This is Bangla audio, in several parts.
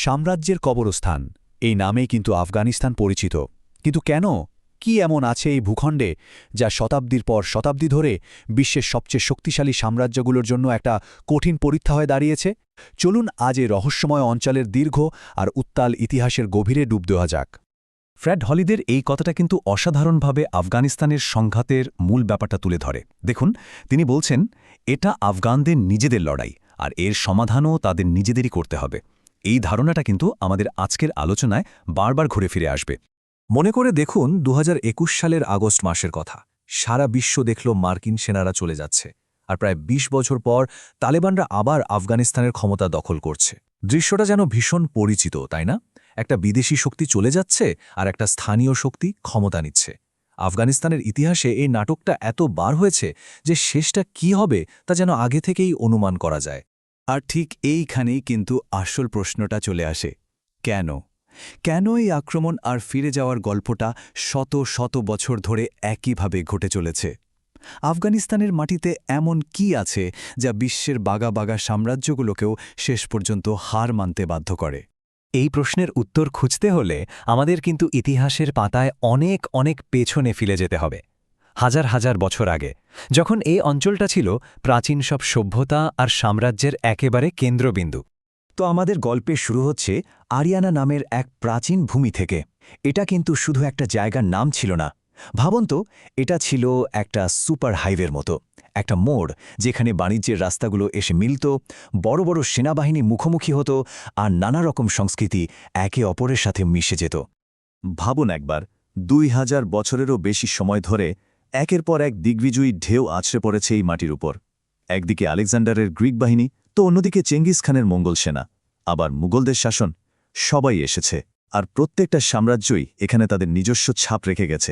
সাম্রাজ্যের কবরস্থান এই নামেই কিন্তু আফগানিস্তান পরিচিত। কিন্তু কেন, কি এমন আছে এই ভূখণ্ডে যা শতাব্দীর পর শতাব্দী ধরে বিশ্বের সবচেয়ে শক্তিশালী সাম্রাজ্যগুলোর জন্য একটা কঠিন পরীক্ষা হয়ে দাঁড়িয়েছে? চলুন আজ এই রহস্যময় অঞ্চলের দীর্ঘ আর উত্তাল ইতিহাসের গভীরে ডুব দেওয়া যাক। ফ্রেড হলিদের এই কথাটা কিন্তু অসাধারণভাবে আফগানিস্তানের সংঘাতের মূল ব্যাপারটা তুলে ধরে। দেখুন, তিনি বলছেন এটা আফগানদের নিজেদের লড়াই, আর এর সমাধানও তাদের নিজেদেরই করতে হবে। এই ধারণাটা কিন্তু আমাদের আজকের আলোচনায় বারবার ঘুরে ফিরে আসবে। মনে করে দেখুন ২০২১ সালের আগস্ট মাসের কথা। সারা বিশ্ব দেখল মার্কিন সেনারা চলে যাচ্ছে, আর প্রায় ২০ বছর পর তালেবানরা আবার আফগানিস্তানের ক্ষমতা দখল করছে। দৃশ্যটা যেন ভীষণ পরিচিত, তাই না? একটা বিদেশি শক্তি চলে যাচ্ছে আর একটা স্থানীয় শক্তি ক্ষমতা নিচ্ছে। আফগানিস্তানের ইতিহাসে এই নাটকটা এত বার হয়েছে যে শেষটা কি হবে তা যেন আগে থেকেই অনুমান করা যায়। আর ঠিক এইখানেই কিন্তু আসল প্রশ্নটা চলে আসে, কেন? কেন এই আক্রমণ আর ফিরে যাওয়ার গল্পটা শত শত বছর ধরে একইভাবে ঘটে চলেছে? আফগানিস্তানের মাটিতে এমন কি আছে যা বিশ্বের বাগা বাগা সাম্রাজ্যগুলোকেও শেষ পর্যন্ত হার মানতে বাধ্য করে? এই প্রশ্নের উত্তর খুঁজতে হলে আমাদের কিন্তু ইতিহাসের পাতায় অনেক অনেক পেছনে ফিরে যেতে হবে। হাজার হাজার বছর আগে, যখন এই অঞ্চলটা ছিল প্রাচীন সব সভ্যতা আর সাম্রাজ্যের একেবারে কেন্দ্রবিন্দু। তো আমাদের গল্পে শুরু হচ্ছে আরিয়ানা নামের এক প্রাচীন ভূমি থেকে। এটা কিন্তু শুধু একটা জায়গার নাম ছিল না। ভাবুন তো, এটা ছিল একটা সুপার হাইওয়ের মতো, একটা মোড় যেখানে বাণিজ্যের রাস্তাগুলো এসে মিলত, বড় বড় সেনাবাহিনী মুখোমুখি হতো, আর নানা রকম সংস্কৃতি একে অপরের সাথে মিশে যেত। ভাবুন একবার, ২০০০ বছরেরও বেশি সময় ধরে একের পর এক দিগ্বিজয়ী ঢেউ আছড়ে পড়েছে এই মাটির উপর। একদিকে আলেকজান্ডারের গ্রিক বাহিনী, তো অন্যদিকে চেঙ্গিস খানের মঙ্গল সেনা, আবার মুঘলদের শাসন। সবাই এসেছে, আর প্রত্যেকটা সাম্রাজ্যই এখানে তাদের নিজস্ব ছাপ রেখে গেছে,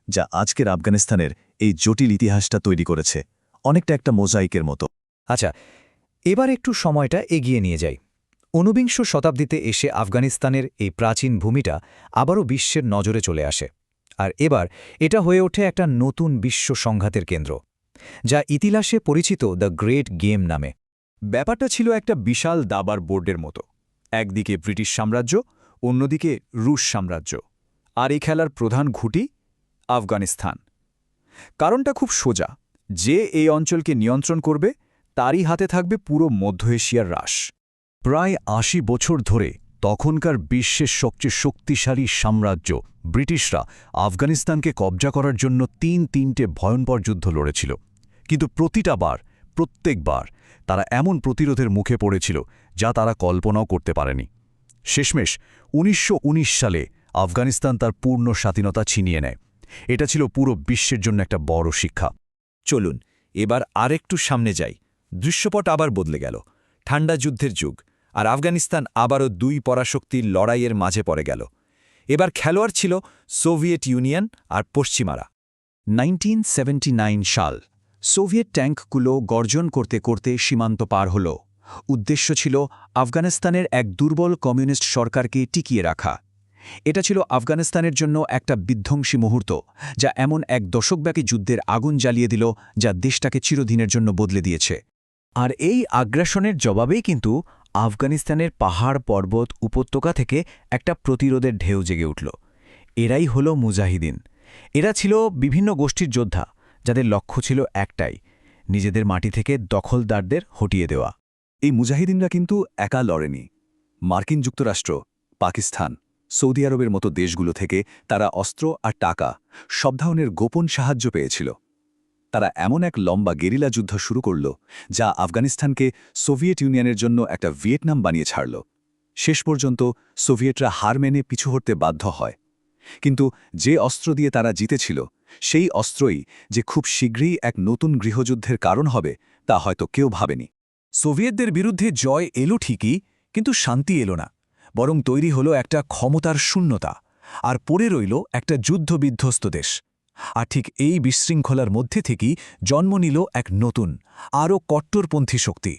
যা আজকের আফগানিস্তানের এই জটিল ইতিহাসটা তৈরি করেছে, অনেকটা একটা মোজাইকের মতো। আচ্ছা, এবার একটু সময়টা এগিয়ে নিয়ে যাই। ঊনবিংশ শতাব্দীতে এসে আফগানিস্তানের এই প্রাচীন ভূমিটা আবারও বিশ্বের নজরে চলে আসে, আর এবার এটা হয়ে ওঠে একটা নতুন বিশ্ব সংঘাতের কেন্দ্র, যা ইতিহাসে পরিচিত দ্য গ্রেট গেম নামে। ব্যাপারটা ছিল একটা বিশাল দাবার বোর্ডের মতো। একদিকে ব্রিটিশ সাম্রাজ্য, অন্যদিকে রুশ সাম্রাজ্য, আর এই খেলার প্রধান ঘুঁটি আফগানিস্তান। কারণটা খুব সোজা, যে এই অঞ্চলকে নিয়ন্ত্রণ করবে তারই হাতে থাকবে পুরো মধ্য এশিয়ার রাশ। প্রায় ৮০ বছর ধরে তখনকার বিশ্বের সবচেয়ে শক্তিশালী সাম্রাজ্য ব্রিটিশরা আফগানিস্তানকে কবজা করার জন্য তিনটে ভয়ঙ্কর যুদ্ধ লড়েছিল। কিন্তু প্রত্যেকবার তারা এমন প্রতিরোধের মুখে পড়েছিল যা তারা কল্পনাও করতে পারেনি। শেষমেশ ১৯১৯ সালে আফগানিস্তান তার পূর্ণ স্বাধীনতা ছিনিয়ে নেয়। এটা ছিল পুরো বিশ্বের জন্য একটা বড় শিক্ষা। চলুন এবার আরেকটু সামনে যাই। দৃশ্যপট আবার বদলে গেল। ঠান্ডা যুদ্ধের যুগ, আর আফগানিস্তান আবারও দুই পরাশক্তির লড়াইয়ের মাঝে পড়ে গেল। এবার খেলোয়াড় ছিল সোভিয়েত ইউনিয়ন আর পশ্চিমারা। 1979 সাল, সোভিয়েত ট্যাঙ্কগুলো গর্জন করতে করতে সীমান্ত পার হল। উদ্দেশ্য ছিল আফগানিস্তানের এক দুর্বল কমিউনিস্ট সরকারকে টিকিয়ে রাখা। এটা ছিল আফগানিস্তানের জন্য একটা বিধ্বংসী মুহূর্ত, যা এমন এক দশকব্যাপী যুদ্ধের আগুন জ্বালিয়ে দিল যা দেশটাকে চিরদিনের জন্য বদলে দিয়েছে। আর এই আগ্রাসনের জবাবেই কিন্তু আফগানিস্তানের পাহাড় পর্বত উপত্যকা থেকে একটা প্রতিরোধের ঢেউ জেগে উঠল। এরাই হল মুজাহিদিন। এরা ছিল বিভিন্ন গোষ্ঠীর যোদ্ধা, যাদের লক্ষ্য ছিল একটাই, নিজেদের মাটি থেকে দখলদারদের হটিয়ে দেওয়া। এই মুজাহিদিনরা কিন্তু একা লড়েনি। মার্কিন যুক্তরাষ্ট্র, পাকিস্তান, সৌদি আরবের মতো দেশগুলো থেকে তারা অস্ত্র আর টাকা, সব ধরনের গোপন সাহায্য পেয়েছিল। তারা এমন এক লম্বা গেরিলা যুদ্ধ শুরু করল যা আফগানিস্তানকে সোভিয়েত ইউনিয়নের জন্য একটা ভিয়েতনাম বানিয়ে ছাড়ল। শেষ পর্যন্ত সোভিয়েতরা হার মেনে পিছু হটতে বাধ্য হয়। কিন্তু যে অস্ত্র দিয়ে তারা জিতেছিল, সেই অস্ত্রই যে খুব শীঘ্রই এক নতুন গৃহযুদ্ধের কারণ হবে তা হয়তো কেউ ভাবেনি। সোভিয়েতদের বিরুদ্ধে জয় এলো ঠিকই, কিন্তু শান্তি এলো না, বরং তৈরি হলো একটা ক্ষমতার শূন্যতা, আর পড়ে রইল একটা যুদ্ধবিধ্বস্ত দেশ। আর ঠিক এই বিশৃঙ্খলার মধ্যে থেকেই জন্ম নিল এক নতুন, আরও কট্টরপন্থী শক্তি।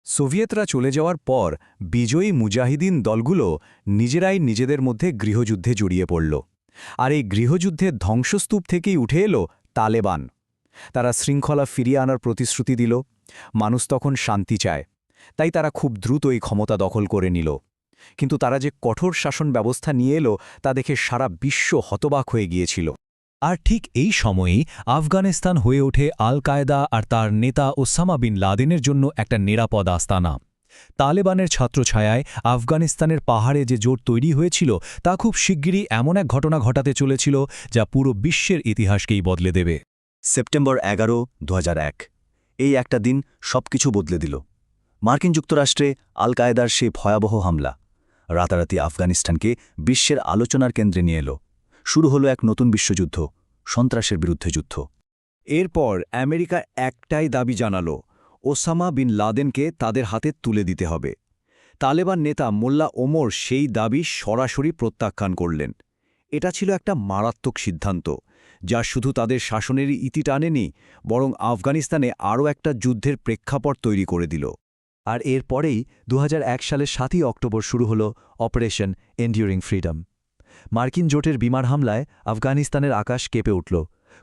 সোভিয়েতরা চলে যাওয়ার পর বিজয়ী মুজাহিদিন দলগুলো নিজেরাই নিজেদের মধ্যে গৃহযুদ্ধে জড়িয়ে পড়ল। আর এই গৃহযুদ্ধের ধ্বংসস্তূপ থেকেই উঠে এলো তালেবান। তারা শৃঙ্খলা ফিরিয়ে আনার প্রতিশ্রুতি দিল। মানুষ তখন শান্তি চায়, তাই তারা খুব দ্রুতই ক্ষমতা দখল করে নিল। কিন্তু তারা যে কঠোর শাসন ব্যবস্থা নিয়ে এলো তা দেখে সারা বিশ্ব হতবাক হয়ে গিয়েছিল। আর ঠিক এই সময়েই আফগানিস্তান হয়ে ওঠে আল কায়দা আর তার নেতা ওসামা বিন লাদেনের জন্য একটা নিরাপদ আস্তানা। তালেবানের ছত্রছায়ায় আফগানিস্তানের পাহাড়ে যে জোট তৈরি হয়েছিল তা খুব শিগগিরই এমন এক ঘটনা ঘটাতে চলেছিল যা পুরো বিশ্বের ইতিহাসকেই বদলে দেবে। সেপ্টেম্বর 11, 2001 এই একটা দিন সবকিছু বদলে দিল। মার্কিন যুক্তরাষ্ট্রে আল কায়দার সেই ভয়াবহ হামলা রাতারাতি আফগানিস্তানকে বিশ্বের আলোচনার কেন্দ্রে নিয়ে এলো। শুরু হলো এক নতুন বিশ্বযুদ্ধ, সন্ত্রাসের বিরুদ্ধে যুদ্ধ। এরপর আমেরিকা একটাই দাবি জানাল, ওসামা বিন লাদেনকে তাদের হাতে তুলে দিতে হবে। তালেবান নেতা মোল্লা ওমর সেই দাবি সরাসরি প্রত্যাখ্যান করলেন। এটা ছিল একটা মারাত্মক সিদ্ধান্ত, যা শুধু তাদের শাসনেরই ইতি টানেনি, বরং আফগানিস্তানে আরও একটা যুদ্ধের প্রেক্ষাপট তৈরি করে দিল। আর এরপরেই 2001 সালের 7ই অক্টোবর শুরু হল অপারেশন এন্ডিউরিং ফ্রিডম। মার্কিন জোটের বিমান হামলায় আফগানিস্তানের আকাশ কেঁপে উঠল।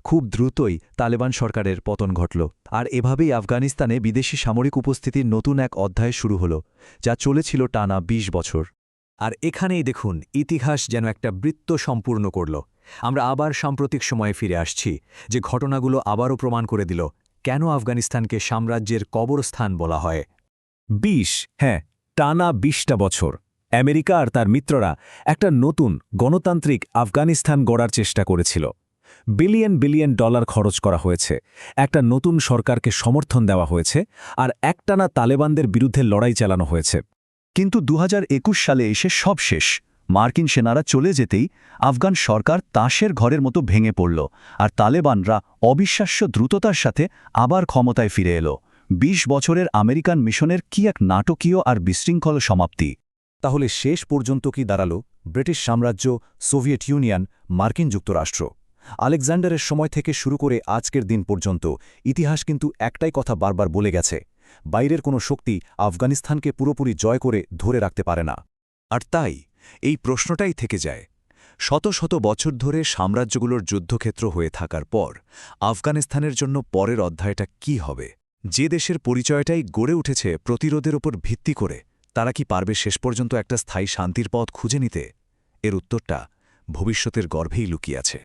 খুব দ্রুতই তালেবান সরকারের পতন ঘটল, আর এভাবেই আফগানিস্তানে বিদেশি সামরিক উপস্থিতির নতুন এক অধ্যায় শুরু হল, যা চলেছিল টানা 20 বছর। আর এখানেই দেখুন, ইতিহাস যেন একটা বৃত্ত সম্পূর্ণ করল। আমরা আবার সাম্প্রতিক সময়ে ফিরে আসছি, যে ঘটনাগুলো আবারও প্রমাণ করে দিল কেন আফগানিস্তানকে সাম্রাজ্যের কবরস্থান বলা হয়। 20, হ্যাঁ, টানা 20টা বছর আমেরিকা আর তার মিত্ররা একটা নতুন গণতান্ত্রিক আফগানিস্তান গড়ার চেষ্টা করেছিল। বিলিয়ন বিলিয়ন ডলার খরচ করা হয়েছে, একটা নতুন সরকারকে সমর্থন দেওয়া হয়েছে, আর একটানা তালেবানদের বিরুদ্ধে লড়াই চালানো হয়েছে। কিন্তু 2021 সালে এসে সব শেষ। মার্কিন সেনারা চলে যেতেই আফগান সরকার তাসের ঘরের মতো ভেঙে পড়ল, আর তালেবানরা অবিশ্বাস্য দ্রুততার সাথে আবার ক্ষমতায় ফিরে এলো। 20 বছরের আমেরিকান মিশনের কি এক নাটকীয় আর বিশৃঙ্খল সমাপ্তি। তাহলে শেষ পর্যন্ত কি দাঁড়ালো? ব্রিটিশ সাম্রাজ্য, সোভিয়েত ইউনিয়ন, মার্কিন যুক্তরাষ্ট্র। আলেকজান্ডারের সময় থেকে শুরু করে আজকের দিন পর্যন্ত ইতিহাস কিন্তু একটাই কথা বারবার বলে গেছে, বাইরের কোনো শক্তি আফগানিস্তানকে পুরোপুরি জয় করে ধরে রাখতে পারে না। আর তাই এই প্রশ্নটাই থেকে যায়, শত শত বছর ধরে সাম্রাজ্যগুলোর যুদ্ধক্ষেত্র হয়ে থাকার পর আফগানিস্তানের জন্য পরের অধ্যায়টা কি হবে? যে দেশের পরিচয়টাই গড়ে উঠেছে প্রতিরোধের ওপর ভিত্তি করে, তারা কি পারবে শেষ পর্যন্ত একটা স্থায়ী শান্তির পথ খুঁজে নিতে? এর উত্তরটা ভবিষ্যতের গর্ভেই লুকিয়ে আছে।